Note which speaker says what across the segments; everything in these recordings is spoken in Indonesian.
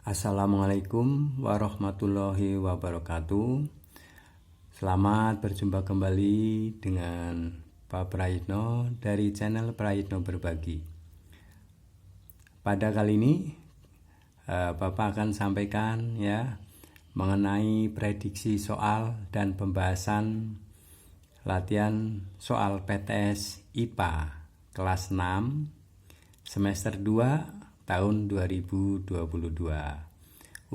Speaker 1: Assalamualaikum warahmatullahi wabarakatuh. Selamat berjumpa kembali dengan Pak Prayitno dari channel Prayitno Berbagi. Pada kali ini Bapak akan sampaikan mengenai prediksi soal dan pembahasan latihan soal PTS IPA kelas 6 semester 2 tahun 2022.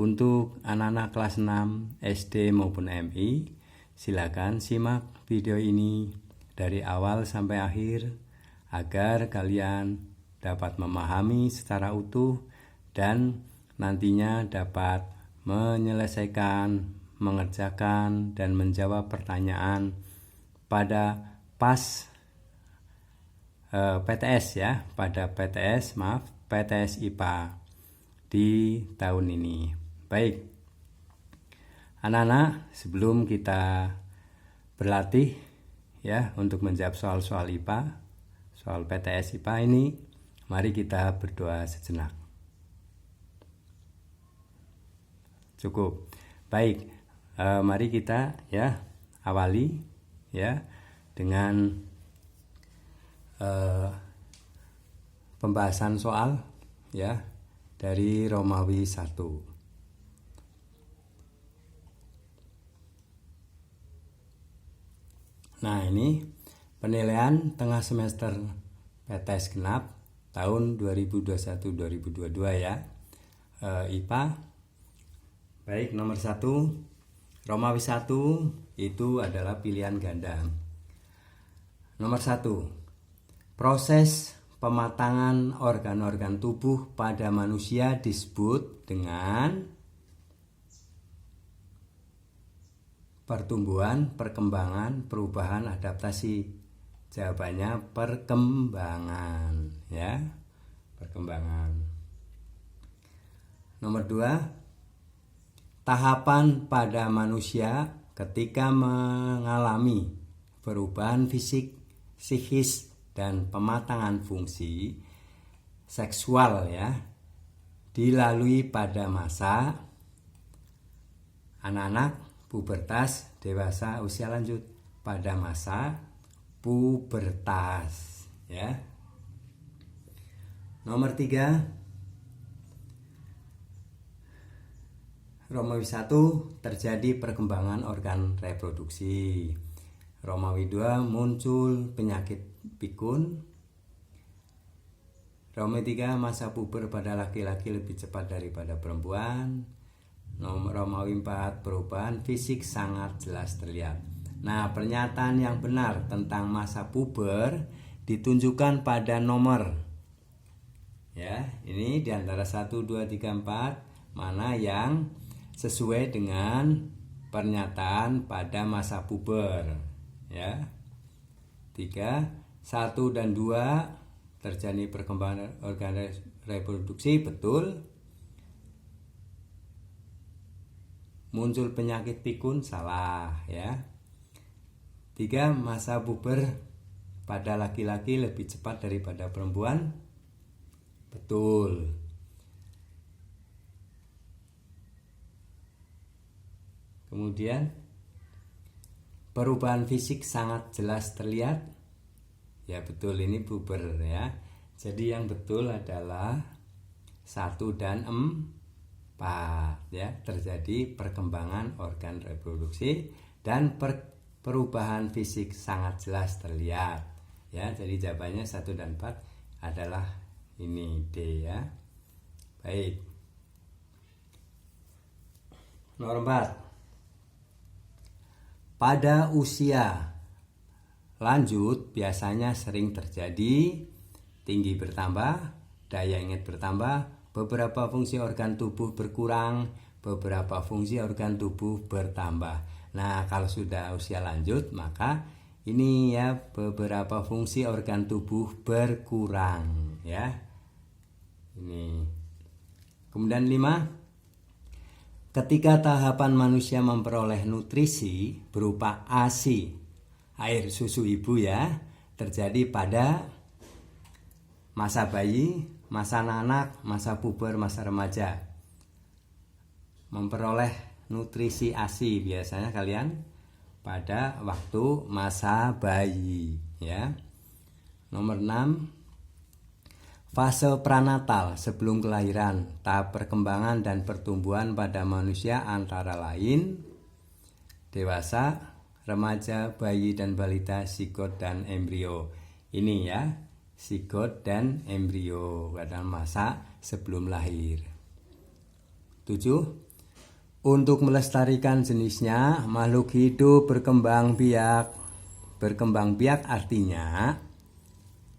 Speaker 1: Untuk anak-anak kelas 6 SD maupun MI, silakan simak video ini dari awal sampai akhir agar kalian dapat memahami secara utuh dan nantinya dapat menyelesaikan, mengerjakan dan menjawab pertanyaan pada PTS IPA di tahun ini. Baik, anak-anak, sebelum kita berlatih untuk menjawab soal-soal IPA, soal PTS IPA ini, mari kita berdoa sejenak. Cukup. Baik, mari kita awali dengan pembahasan soal dari Romawi 1. Nah, ini penilaian tengah semester PTS genap tahun 2021-2022 IPA. Baik, nomor 1 Romawi 1 itu adalah pilihan ganda. Nomor 1, proses pematangan organ-organ tubuh pada manusia disebut dengan pertumbuhan, perkembangan, perubahan, adaptasi. Jawabannya perkembangan, perkembangan. Nomor 2, tahapan pada manusia ketika mengalami perubahan fisik, psikis dan pematangan fungsi seksual dilalui pada masa anak-anak, pubertas, dewasa, usia lanjut, pada masa pubertas Nomor 3, Romawi 1 terjadi perkembangan organ reproduksi. Romawi 2 muncul penyakit pikun. Romawi 3 masa puber pada laki-laki lebih cepat daripada perempuan. Romawi 4 perubahan fisik sangat jelas terlihat. Nah, pernyataan yang benar tentang masa puber ditunjukkan pada nomor ini diantara 1, 2, 3, 4 mana yang sesuai dengan pernyataan pada masa puber 3, 1 dan 2 terjadi perkembangan organ reproduksi, betul. Muncul penyakit pikun, salah 3, masa puber pada laki-laki lebih cepat daripada perempuan, betul. Kemudian perubahan fisik sangat jelas terlihat, betul, ini puber Jadi yang betul adalah 1 dan 4 terjadi perkembangan organ reproduksi dan perubahan fisik sangat jelas terlihat Jadi jawabannya 1 dan 4 adalah ini D Baik. Nomor 4, pada usia lanjut biasanya sering terjadi tinggi bertambah, daya ingat bertambah, beberapa fungsi organ tubuh berkurang, beberapa fungsi organ tubuh bertambah. Nah, kalau sudah usia lanjut maka ini beberapa fungsi organ tubuh berkurang Ini. Kemudian 5, ketika tahapan manusia memperoleh nutrisi berupa ASI, air susu ibu terjadi pada masa bayi, masa anak-anak, masa puber, masa remaja. memperoleh nutrisi ASI biasanya kalian pada waktu masa bayi ya. Nomor 6, fase pranatal sebelum kelahiran. Tahap perkembangan dan pertumbuhan pada manusia antara lain dewasa, remaja, bayi dan balita, zigot dan embrio. Ini ya, zigot dan embrio pada masa sebelum lahir. 7. Untuk melestarikan jenisnya, makhluk hidup berkembang biak. Berkembang biak artinya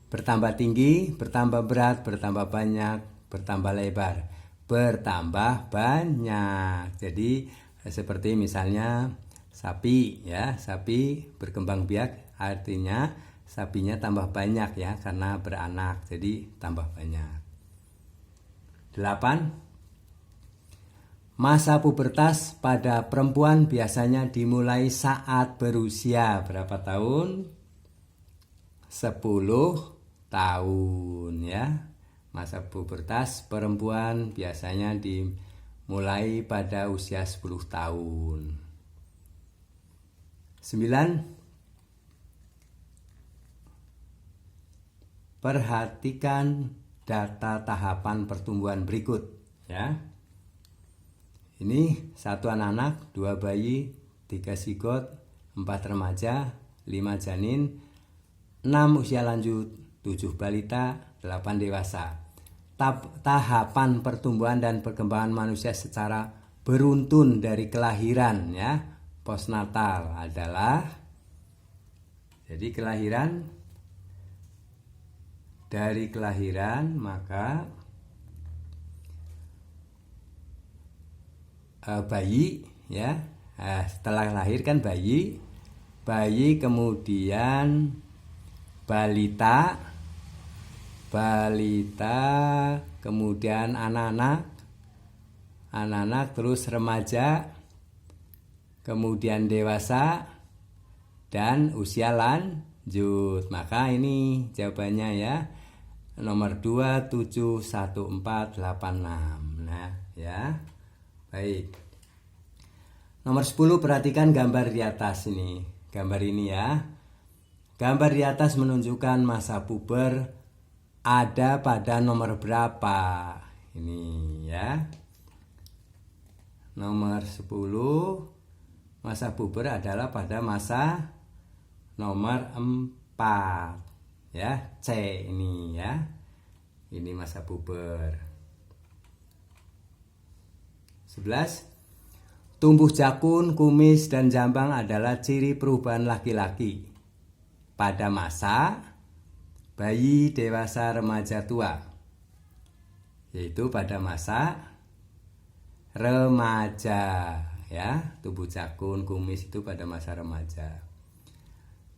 Speaker 1: bertambah tinggi, bertambah berat, bertambah banyak, bertambah lebar, bertambah banyak. Jadi seperti misalnya sapi ya, sapi berkembang biak artinya sapinya tambah banyak ya karena beranak, jadi tambah banyak. 8. Masa pubertas pada perempuan biasanya dimulai saat berusia berapa tahun? 10 tahun ya. Masa pubertas perempuan biasanya dimulai pada usia 10 tahun. 9. Perhatikan data tahapan pertumbuhan berikut ya. Ini 1 anak-anak, 2 bayi, 3 zigot, 4 remaja, 5 janin, 6 usia lanjut, 7 balita, 8 dewasa. Tahapan pertumbuhan dan perkembangan manusia secara beruntun dari kelahiran ya, postnatal adalah, jadi dari kelahiran maka bayi ya, setelah lahir kan bayi kemudian balita, kemudian anak-anak, terus remaja, kemudian dewasa dan usia lanjut. Maka ini jawabannya ya, nomor 2, 7, 1, 4, 8, 6. Nah ya. Baik. Nomor 10, perhatikan gambar di atas ini. Gambar ini ya. Gambar di atas menunjukkan masa puber ada pada nomor berapa. Ini ya. Nomor 10, masa puber adalah pada masa nomor 4. Ya, C ini ya. Ini masa puber. 11. Tumbuh jakun, kumis, dan jambang adalah ciri perubahan laki-laki pada masa bayi, dewasa, remaja, tua, yaitu pada masa remaja ya. Tumbuh jakun, kumis itu pada masa remaja.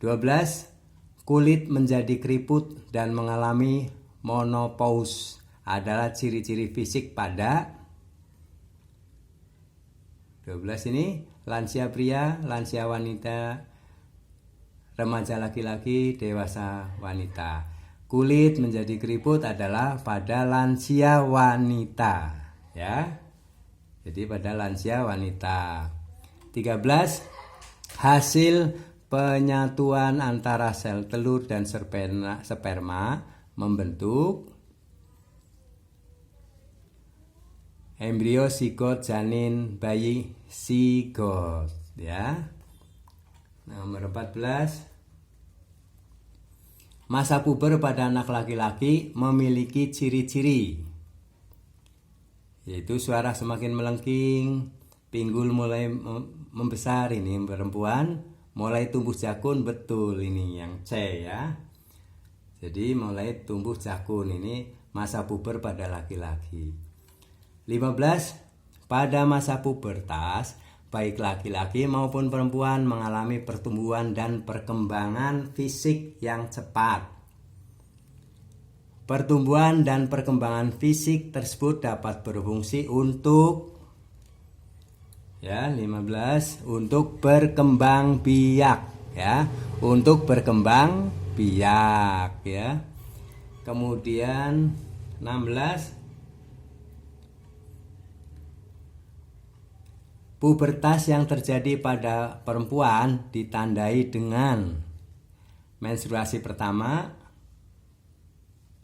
Speaker 1: 12. Kulit menjadi keriput dan mengalami menopause adalah ciri-ciri fisik pada 12 ini lansia pria, lansia wanita, remaja laki-laki, dewasa wanita. Kulit menjadi keriput adalah pada lansia wanita ya. Jadi pada lansia wanita. 13. Hasil penyatuan antara sel telur dan sperma membentuk embrio, zigot, janin, bayi, zigot ya. Nomor 14. Masa puber pada anak laki-laki memiliki ciri-ciri, yaitu suara semakin melengking, pinggul mulai membesar, ini perempuan, mulai tumbuh jakun, betul ini yang C ya. Jadi mulai tumbuh jakun, ini masa puber pada laki-laki. 15. Pada masa pubertas, baik laki-laki maupun perempuan mengalami pertumbuhan dan perkembangan fisik yang cepat. Pertumbuhan dan perkembangan fisik tersebut dapat berfungsi untuk 15 untuk berkembang biak ya, untuk berkembang biak ya. Kemudian 16, Pubertas yang terjadi pada perempuan ditandai dengan menstruasi pertama.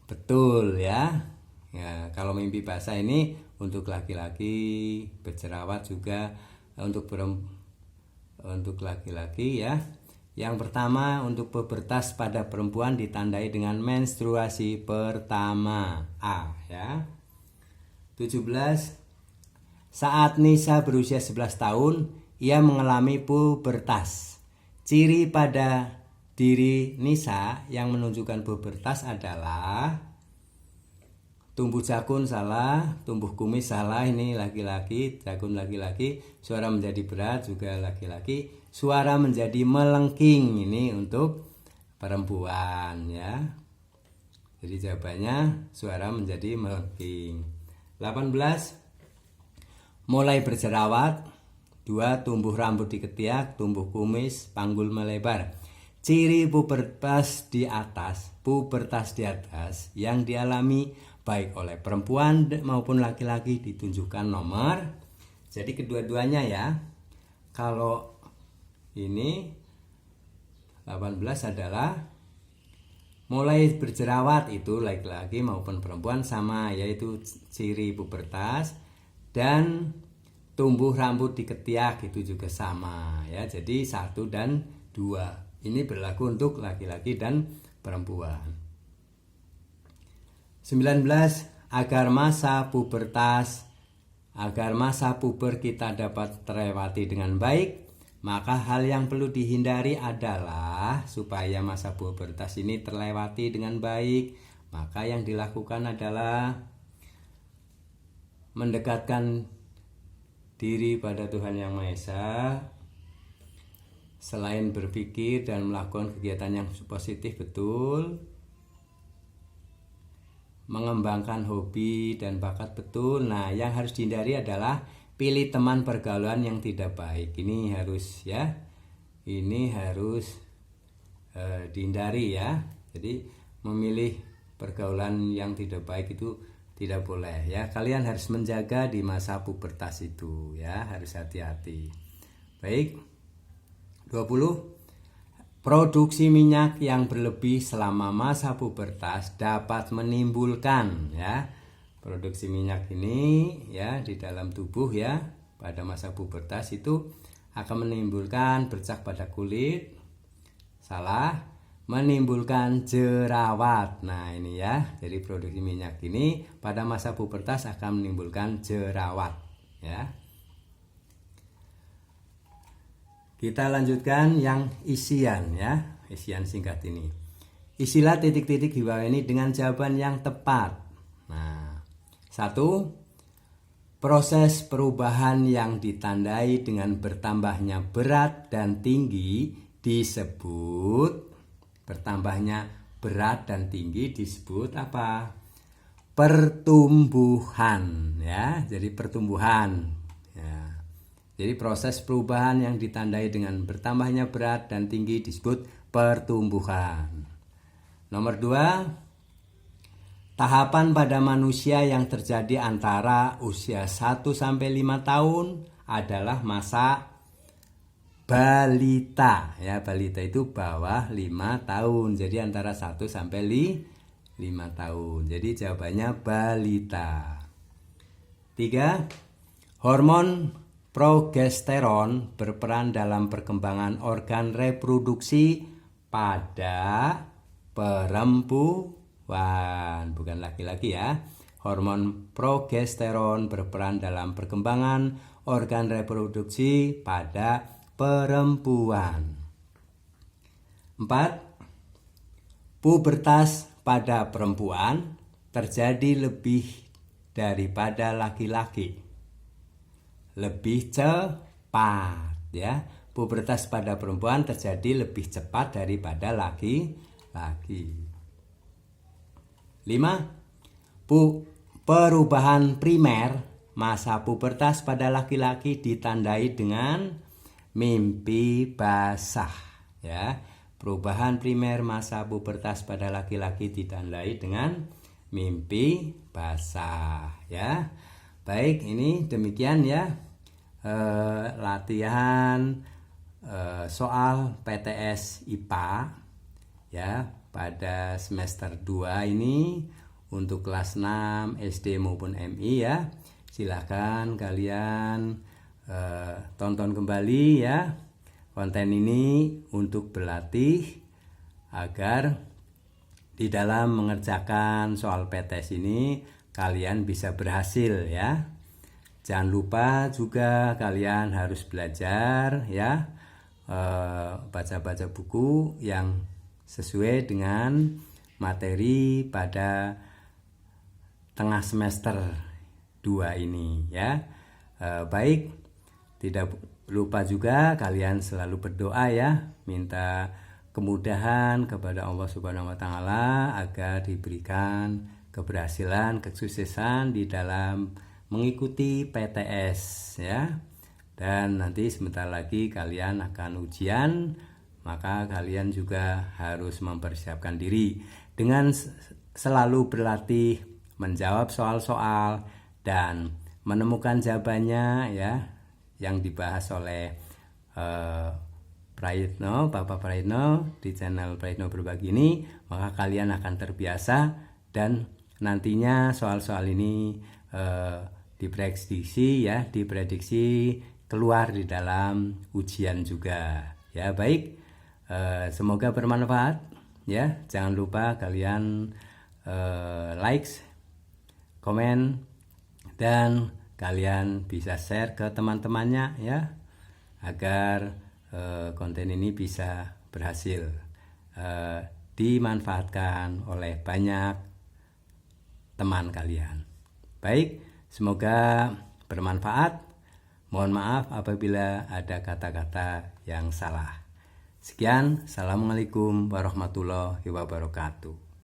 Speaker 1: Betul ya. Ya, kalau mimpi basah ini untuk laki-laki, berjerawat juga untuk laki-laki ya. Yang pertama, untuk pubertas pada perempuan ditandai dengan menstruasi pertama. A ya. 17. Saat Nisa berusia 11 tahun, ia mengalami pubertas. Ciri pada diri Nisa yang menunjukkan pubertas adalah tumbuh jakun salah, tumbuh kumis salah, ini laki-laki, jakun laki-laki, suara menjadi berat juga laki-laki, suara menjadi melengking, ini untuk perempuan ya. Jadi jawabannya suara menjadi melengking. 18. Mulai berjerawat. 2. Tumbuh rambut di ketiak, tumbuh kumis, panggul melebar. Ciri pubertas di atas yang dialami baik oleh perempuan maupun laki-laki ditunjukkan nomor. Jadi kedua-duanya ya. Kalau ini 18 adalah mulai berjerawat, itu laki-laki maupun perempuan sama, yaitu ciri pubertas. Dan tumbuh rambut di ketiak itu juga sama ya. Jadi 1 dan 2 ini berlaku untuk laki-laki dan perempuan. 19. Agar masa puber kita dapat terlewati dengan baik, maka hal yang perlu dihindari adalah supaya masa pubertas ini terlewati dengan baik, maka yang dilakukan adalah mendekatkan diri pada Tuhan Yang Maha Esa. Selain berpikir dan melakukan kegiatan yang positif, betul. Mengembangkan hobi dan bakat, betul. Nah, yang harus dihindari adalah pilih teman pergaulan yang tidak baik. Ini harus ya. Ini harus dihindari ya. Jadi memilih pergaulan yang tidak baik itu tidak boleh ya. Kalian harus menjaga di masa pubertas itu ya, harus hati-hati. Baik. 20. Produksi minyak yang berlebih selama masa pubertas dapat menimbulkan ya. Produksi minyak ini ya di dalam tubuh ya pada masa pubertas itu akan menimbulkan bercak pada kulit. Salah, menimbulkan jerawat. Nah, ini ya. Jadi produksi minyak ini pada masa pubertas akan menimbulkan jerawat ya. Kita lanjutkan yang isian ya, isian singkat ini. Isilah titik-titik di bawah ini dengan jawaban yang tepat. Nah, 1. Proses perubahan yang ditandai dengan bertambahnya berat dan tinggi disebut apa? Pertumbuhan ya. Jadi pertumbuhan. Jadi proses perubahan yang ditandai dengan bertambahnya berat dan tinggi disebut pertumbuhan. Nomor 2, tahapan pada manusia yang terjadi antara usia 1-5 tahun adalah masa balita. Ya, balita itu bawah 5 tahun. Jadi antara 1-5 tahun. Jadi jawabannya balita. 3, hormon progesteron berperan dalam perkembangan organ reproduksi pada perempuan, bukan laki-laki ya. Hormon progesteron berperan dalam perkembangan organ reproduksi pada perempuan. 4. Pubertas pada perempuan terjadi lebih daripada laki-laki. Lebih cepat ya. Pubertas pada perempuan terjadi lebih cepat daripada laki-laki. 5. Perubahan primer masa pubertas pada laki-laki ditandai dengan mimpi basah ya. Perubahan primer masa pubertas pada laki-laki ditandai dengan mimpi basah ya. Baik, ini demikian ya latihan soal PTS IPA ya pada semester 2 ini untuk kelas 6 SD maupun MI ya. Silahkan kalian tonton kembali ya konten ini untuk berlatih agar di dalam mengerjakan soal PTS ini kalian bisa berhasil ya. Jangan lupa juga kalian harus belajar ya, baca-baca buku yang sesuai dengan materi pada tengah semester 2 ini ya. Baik, tidak lupa juga kalian selalu berdoa ya, minta kemudahan kepada Allah Subhanahu wa taala agar diberikan keberhasilan, kesuksesan di dalam mengikuti PTS ya. Dan nanti sebentar lagi kalian akan ujian, maka kalian juga harus mempersiapkan diri dengan selalu berlatih menjawab soal-soal dan menemukan jawabannya ya yang dibahas oleh Prayitno, Bapak Prayitno di channel Prayitno Berbagi ini. Maka kalian akan terbiasa dan nantinya soal-soal ini diprediksi keluar di dalam ujian juga ya. Baik, semoga bermanfaat ya. Jangan lupa kalian likes, komen, dan kalian bisa share ke teman-temannya ya, agar konten ini bisa berhasil dimanfaatkan oleh banyak teman kalian. Baik, semoga bermanfaat. Mohon maaf apabila ada kata-kata yang salah. Sekian, assalamualaikum warahmatullahi wabarakatuh.